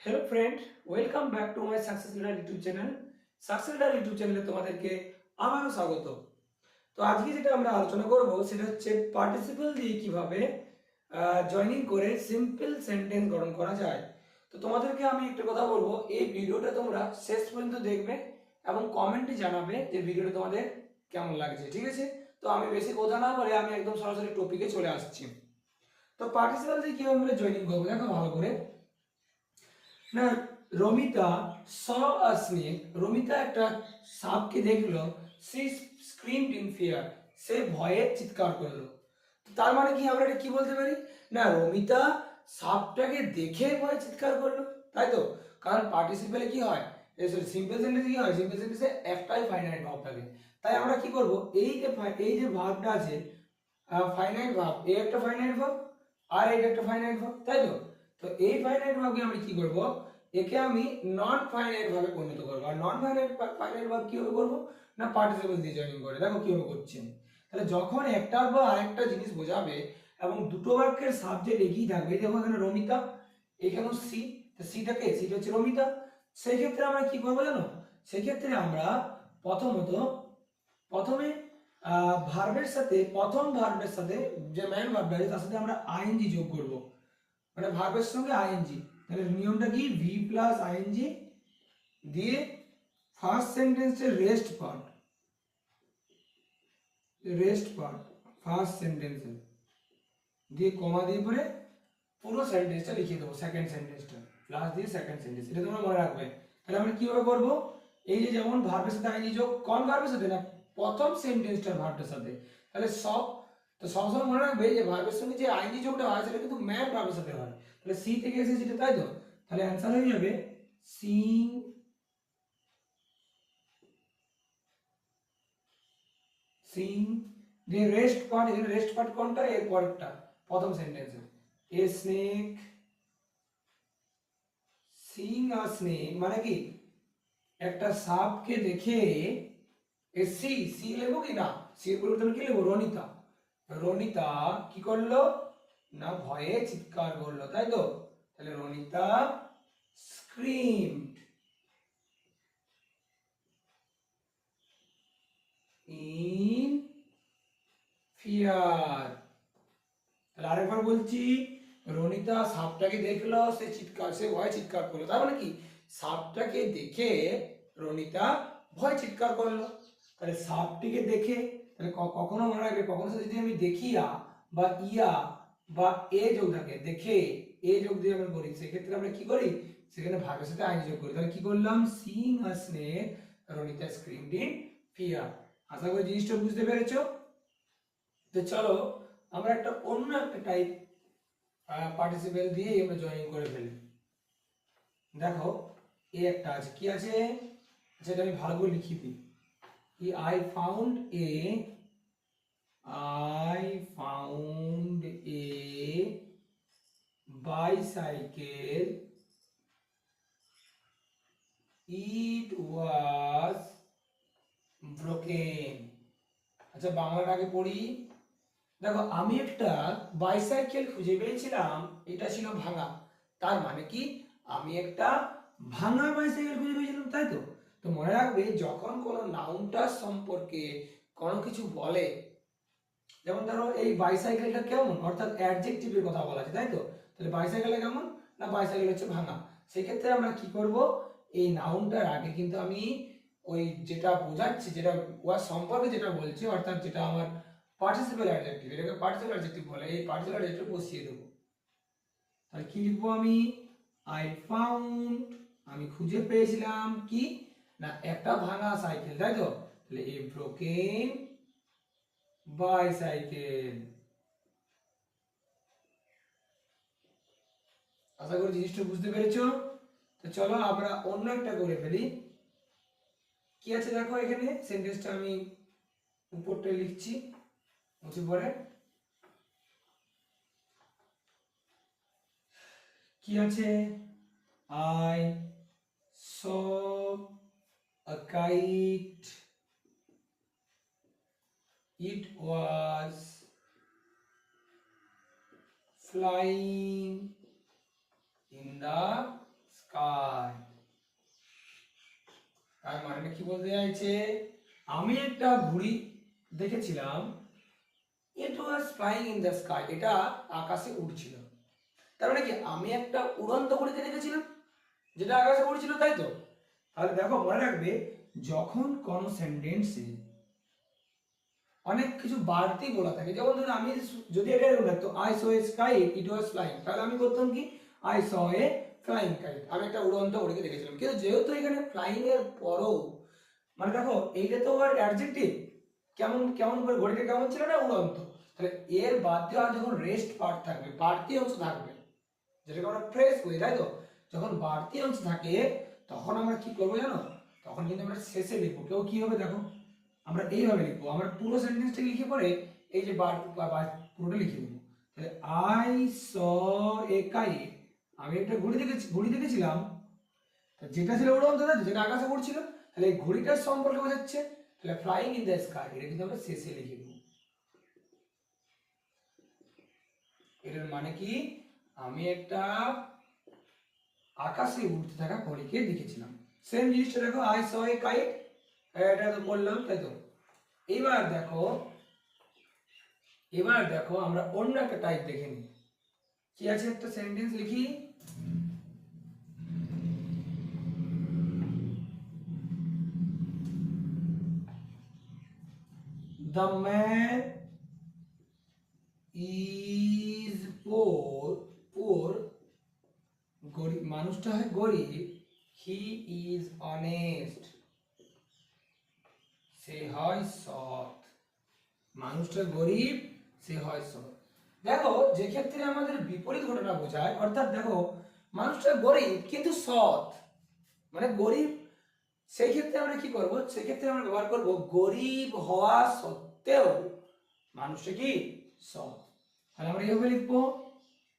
Hello friend, welcome back to my success leader YouTube channel. Success leader YouTube চ্যানেলে তোমাদেরকে আবারও স্বাগত। তো আজকে যেটা আমরা আলোচনা করব সেটা হচ্ছে পার্টিসিপল দিয়ে কিভাবে জয়েনিং করে সিম্পল সেন্টেন্স গঠন করা যায়। তো তোমাদেরকে আমি একটা কথা বলবো, এই ভিডিওটা তোমরা শেষ পর্যন্ত দেখবে এবং কমেন্টে জানাবে যে ভিডিওটা তোমাদের কেমন লাগছে, ঠিক আছে? তো আমি বেশি কথা না বলে আমি একদম সরাসরি টপিকে চলে আসছি। তো পার্টিসিপল দিয়ে কিভাবে আমরা জয়েনিং করবো দেখো ভালো করে না। রমিতা স আ স্নেক, রমিতা একটা সাপকে দেখলো। সি স্ক্রিমড ইন ফিয়ার, সে ভয়ে চিৎকার করলো। তো তার মানে কি আমরা এটা কি বলতে পারি? না, রমিতা সাপটাকে দেখে ভয়ে চিৎকার করলো, তাই তো? কারণ পার্টিসিপেলে কি হয়, সিম্পল সেন্টেন্সে কি হয়, সিম্পল সেন্টেন্সে একটাই ফাইনাইট ভার্ব থাকে। তাই আমরা কি করব, এই যে ভার্বটা আছে, ফাইনাইট ভার্ব, এই একটা ফাইনাইট ভার্ব আর এটা একটা ফাইনাইট ভার্ব, তাই তো? তো এই ফাইনাইট ভার্বকে আমি কি করব, একে আমি নন ফাইনাইট ভাবে পরিণত করব। আর নন ফাইনাইট ভার্ব কিভাবে করব, না পার্টিসিপল দিয়ে জয়েনিং করে। দেখো কিভাবে করছি আমি। তাহলে যখন একটার বা আরেকটা জিনিস বোঝাবে এবং দুটো বাক্যের সাবজেক্ট একই থাকবে, দেখো এখানে রমিতা, এখানে সি, তো সিটা হচ্ছে রমিতা। সেই ক্ষেত্রে আমরা কি করবো জানো, সেই ক্ষেত্রে আমরা প্রথমে ভার্বের সাথে, প্রথম ভার্বের সাথে যে মেইন ভার্বটা আছে তার সাথে আমরা আইএনজি যোগ করব। মানে ভার্বের সঙ্গে আইএনজি। তাহলে নিয়মটা কি, ভি প্লাস আইএনজি দিয়ে ফার্স্ট সেন্টেন্সের রেস্ট পার্ট ফার্স্ট সেন্টেন্সে দিয়ে কমা দিয়ে পরে পুরো সেন্টেন্সটা লিখে দেবো, সেকেন্ড সেন্টেন্সটা প্লাস দিয়ে সেকেন্ড সেন্টেন্স, এটা তোমরা মনে রাখবে। তাহলে আমরা কিভাবে করব, এই যে যেমন ভার্বের সাথে আইএনজি যোগ, কোন ভার্বের সাথে, না প্রথম সেন্টেন্সটার ভার্বের সাথে। তাহলে তো সবসময় মনে রাখবে যে ভার্বের সঙ্গে যে আইএনজি যোগটা হয় সেটা কিন্তু ম্যান ভার্বের সাথে হয়। তাহলে সি থেকে এসেছে যেটা, তাই তো? তাহলে অ্যান্সার হয়ে যাবে সিং সিং দিয়ে রেস্ট পার্ট, এখানে রেস্ট পার্ট কোনটা, এর পরেরটা প্রথম সেন্টেন্সে। A snake, Singh a snake মানে কি, একটা সাপকে দেখে, এ সি সি লেবো কি না, সি এর পরিবর্তন কি লেবো, রনিতা। রনিতা কি করলো, না ভয়ে চিৎকার করলো, তাই তো? তাহলে রনিতা স্ক্রিমড ইন ফিয়ার। তাহলে আরেকবার বলছি, রনিতা সাপটাকে দেখলো, সে ভয় চিৎকার করলো। তার মানে কি, সাপটাকে দেখে রনিতা ভয় চিৎকার করলো। তাহলে সাপটিকে দেখে, তাহলে কখনো মনে রাখবে, কখনো যদি আমি দেখিয়া বা ইয়া বা এ যোগ থাকে, দেখে এ যোগ দিয়ে আমরা করি, সেক্ষেত্রে আমরা কি করি, সেখানে ভাগের সাথে আইন যোগ করি। তাহলে কি করলাম, seeing a snake, Ronita screamed in fear. আশা করি জিনিসটা বুঝতে পেরেছো। তো চলো আমরা অন্য একটা টাইপ পার্টিসিপেল দিয়ে আমরা জয়েন করে ফেলি। দেখো এ একটা আছে, কি আছে, সেটা আমি ভালো করে লিখি দিই। কি, I found a bicycle, it was broken. আচ্ছা বাংলাটা আগে পড়ি। দেখো আমি একটা বাইসাইকেল খুঁজে পেয়েছিলাম, এটা ছিল ভাঙা। তার মানে কি, আমি একটা ভাঙা বাইসাইকেল খুঁজে পেয়েছিলাম, তাই তো? তো মনে রাখবে, যখন কোনো নাউনটার সম্পর্কে কোনো কিছু বলে, যেমন ধরো এই বাইসাইকেলটা কেমন, অর্থাৎ অ্যাডজেক্টিভের কথা বলা আছে, তাই তো? তাহলে বাইসাইকেলটা কেমন, না বাইসাইকেল হচ্ছে ভাঙা। সেই ক্ষেত্রে আমরা কি করব, এই নাউনটার আগে কিন্তু আমি ওই যেটা বোঝাচ্ছি, যেটা ওয়ার সম্পর্কে যেটা বলছি, অর্থাৎ যেটা আমার পার্টিসিপেল অ্যাডজেক্টিভ, এটাকে পার্টিসিপেল অ্যাডজেক্টিভ বলে, এই পার্টিসিপেল অ্যাডজেক্টিভ বসিয়ে দেবো। তাহলে কি লিখবো আমি, আই ফাউন্ড, আমি খুঁজে পেয়েছিলাম কি, না একটা ভাঙা সাইকেল, তাই তো? তাহলে এ ব্রোকেন বাইসাইকেল। আশা করি জিনিসটা বুঝতে পেরেছো। তো চলো আমরা অন্য একটা করে ফেলি। কি আছে দেখো, এখানে সেন্টেন্সটা আমি উপরটা লিখছি, মুছে পরে। কি আছে, I saw a kite, it was flying in the sky. তার মানে কি বলতে চাইছে, আমি একটা ঘুড়ি দেখেছিলাম, it was flying in the sky, এটা আকাশে উড়ছিল। তার মানে কি আমি একটা উড়ন্ত ঘুড়িকে দেখেছিলাম যেটা আকাশে উড়ছিল, তাই তো? তাহলে দেখো মনে রাখবে, যখন কোন সেন্টেন্সে অনেক কিছু বাড়তি বলা থাকে, যেমন ধরুন আমি যদি এটা এরকম থাকতো I saw A sky it was flying, তাহলে আমি করতাম কি I saw A flying kite, আমি একটা উড়ন্ত ঘুড়িকে দেখেছিলাম। কিন্তু যেহেতু এখানে ফ্লাইং এর পরও মানে দেখো এইটা তো আর অ্যাডজেক্টিভ, কেমন কেমন করে ঘড়িটা কেমন ছিল না, উড়ন্ত। তাহলে এর বাদ দিয়ে আর যখন রেস্ট পার্ট থাকবে, বাড়তি অংশ থাকবে, যেটাকে আমরা ফ্রেজ করি, তাই তো? যখন বাড়তি অংশ থাকে তখন আমরা কি করবো জানো, তখন কিন্তু আমরা শেষে লিখবো। কেউ কি হবে দেখো, আমরা এইভাবে লিখবো, আমরা পুরো সেন্টেন্সটা লিখে পরে এই যে পুরোটা লিখে দেবো। তাহলে আই স এ কাইট, আমি একটা ঘড়ি দেখেছিলাম, যেটা ছিল উড়ন্ত, যেটা আকাশে উড়ছিল। তাহলে এই ঘড়িটার সম্পর্কে বোঝাচ্ছে, তাহলে ফ্লাইং ইন দ্য স্কাই, এটা কিন্তু আমরা শেষে লিখে দেবো। এটার মানে কি, আমি একটা আকাশে উড়তে থাকা ঘড়িকে দেখেছিলাম। সেম জিনিসটা দেখো, আই স এ কাইট, এটা তো বললাম, তাই তো? এবার দেখো আমরা অন্য একটা টাইপ দেখে নিই। কি আছে, একটা সেন্টেন্স লিখি, দ্য ম্যান ইজ পোর, গরিব, মানুষটা হয় গরিব, হি ইজ অনেস্ট, সে হয় সৎ। মানুষটা গরিব, সে হয় সৎ। দেখো যে ক্ষেত্রে আমাদের বিপরীত ঘটনা বোঝায়, অর্থাৎ দেখো মানুষটা গরিব কিন্তু সৎ, মানে গরিব, সেই ক্ষেত্রে আমরা কি করব, সেই ক্ষেত্রে আমরা ব্যবহার করব গরিব হওয়া সত্ত্বেও মানুষটা কি সৎ। তাহলে আমরা এইভাবে লিখবো,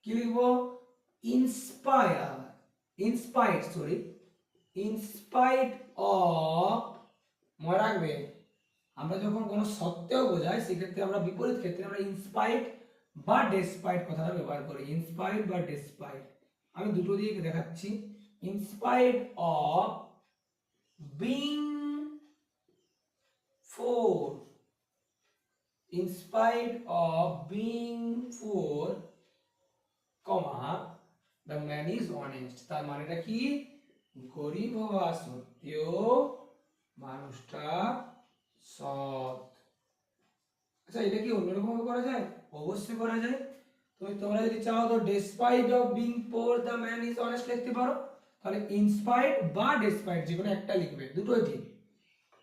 কি লিখবো, ইনস্পাইট অফ, মনে রাখবে আমরা যখন কোনো সত্ত্বেও বোঝাই সেক্ষেত্রে আমরা বিপরীত ক্ষেত্রে আমরা ইনস্পাইট বা ডেসপাইট কথাটা ব্যবহার করি, ইনস্পাইট বা ডেসপাইট। আমি দুটো দিয়ে দেখাচ্ছি, in spite of being four, in spite of being four, comma the man is honest, তার মানেটা কি, গরিব হওয়া সত্ত্বেও মানুষটা সৎ। আচ্ছা এটা কি অন্যরকম করা যায়? অবশ্যই করা যায়। তোমরা যদি চাও তো despite of being poor the man is honest লিখতে পারো, তাহলে ইনস্পাইট বা ডেসপাইট যে কোনো একটা লিখবে, দুটোই ঠিক।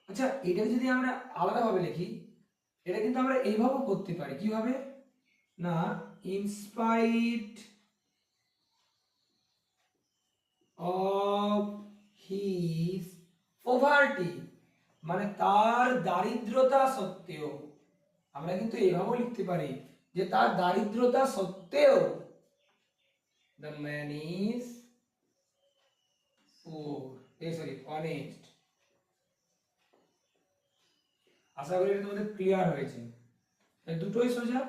আচ্ছা এটা যদি আমরা আলাদাভাবে লিখি, এটা কিন্তু আমরা এইভাবেও করতে পারি, কিভাবে না, ইনস্পাইট অফ হিজ পভার্টি, মানে তার দারিদ্রতা সত্ত্বেও, আমরা কিন্তু এইভাবেও লিখতে পারি যে তার দারিদ্রতা সত্ত্বেও দ্য ম্যান ইজ অনেস্ট। আশা করি এটা তোমাদের ক্লিয়ার হয়েছে। দুটোই সোজা,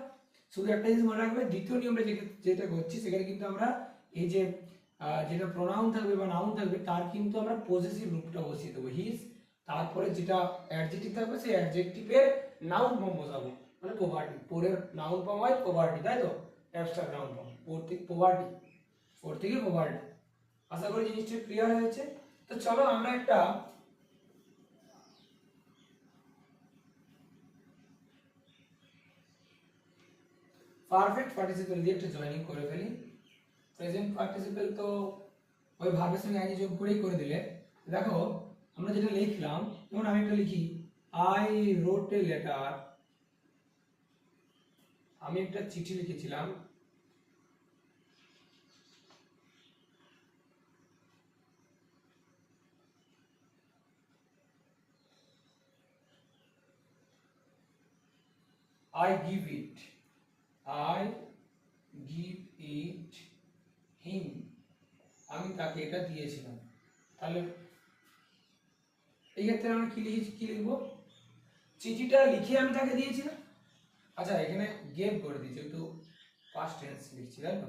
শুধু একটা জিনিস মনে রাখবে, দ্বিতীয় নিয়মটা যেটা করছি সেখানে কিন্তু আমরা এই যে যেটা প্রোনাউন থাকবে বা নাউন থাকবে তার কিন্তু আমরা পজেসিভ রূপটা বসিয়ে দেবো, হিজ, তারপরে যেটা অ্যাডজেক্টিভ থাকবে সেই অ্যাডজেক্টিভের নাউন ফর্ম বসাবো, মানে পভার্টি, পোরের নাউন ফর্ম হয় পভার্টি, তাই তো? অ্যাবস্ট্রাক্ট নাউন ফর্ম, পোর থেকে পভার্টি। আশা করি জিনিসটা ক্লিয়ার হয়েছে। তো চলো আমরা একটা পারফেক্ট পার্টিসিপেল দিয়ে একটা জয়েনিং করে ফেলি। প্রেজেন্ট পার্টিসিপেল তো ওই ভার্বের সঙ্গে আইনি যোগ করেই করে দিলে। দেখো আমরা যেটা লিখলাম, যেমন আমি একটা লিখি, আই রোট এ লেটার, আমি একটা চিঠি লিখেছিলাম, I give it him, আমি তাকে এটা দিয়েছিলাম। তাহলে এই ক্ষেত্রে আমরা কি লিখবো, চিঠিটা লিখে আমি তাকে দিয়েছিলাম। আচ্ছা এখানে গেভ করে দিয়েছি, একটু পাস্ট টেন্স লিখছি, তাই তো?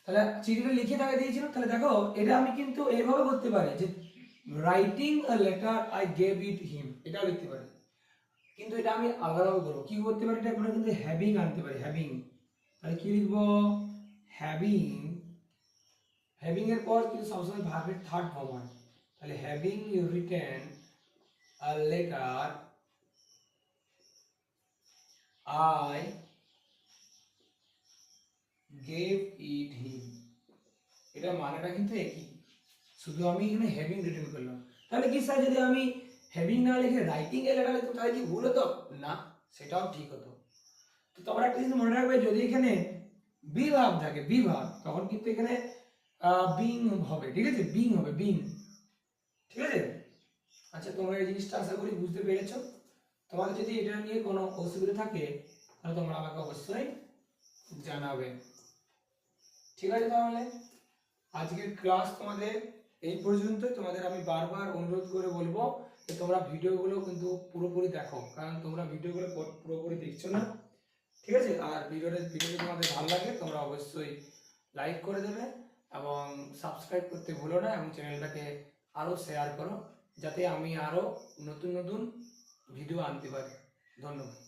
তাহলে চিঠিটা লিখে তাকে দিয়েছিল, তাহলে দেখো এটা আমি কিন্তু এইভাবে করতে পারি যে writing a letter I gave it him, এটাও লিখতে পারি। কিন্তু এটা আমি আলাদাভাবে করবো, কি করতে পারি, এটা আমরা কিন্তু হ্যাভিং আনতে পারি, হ্যাভিং। তাহলে কি লিখবো, হ্যাভিং। হ্যাভিং এর পর কিন্তু সবসময় ভার্বের থার্ড ফর্ম হয়, তাহলে having you written a letter I gave it him, এটা মানেটা কিন্তু একই, শুধু আমি এখানে হ্যাভিং রিটেন করলাম। তাহলে কি স্যার যদি আমি হ্যাভিং না লিখে রাইটিং এ লেটার লিখতাম তাহলে কি ভুল হতো? না, সেটাও ঠিক হতো। তো তোমরা একটা জিনিস মনে রাখবে, যদি এখানে বি ভার্ব থাকে, বি ভার্ব, তখন কিন্তু এখানে বিং হবে, ঠিক আছে, বিং হবে, বিং, ঠিক আছে। আচ্ছা, তোমরা এই জিনিসটা আশা করি বুঝতে পেরেছো। তোমাদের যদি এটা নিয়ে কোনো অসুবিধা থাকে তাহলে তোমরা আমাকে অবশ্যই জানাবে, ঠিক আছে। তাহলে আজকের ক্লাস তোমাদের এই পর্যন্তই। তোমাদের আমি বারবার অনুরোধ করে বলবো যে তোমরা ভিডিওগুলো কিন্তু পুরোপুরি দেখো, কারণ তোমরা ভিডিওগুলো পুরোপুরি দেখছো না, ঠিক আছে। আর ভিডিওটি তোমাদের ভালো লাগে তোমরা অবশ্যই লাইক করে দেবে এবং সাবস্ক্রাইব করতে ভুলো না, এবং চ্যানেলটাকে আরও শেয়ার করো যাতে আমি আরও নতুন নতুন ভিডিও আনতে পারি। ধন্যবাদ।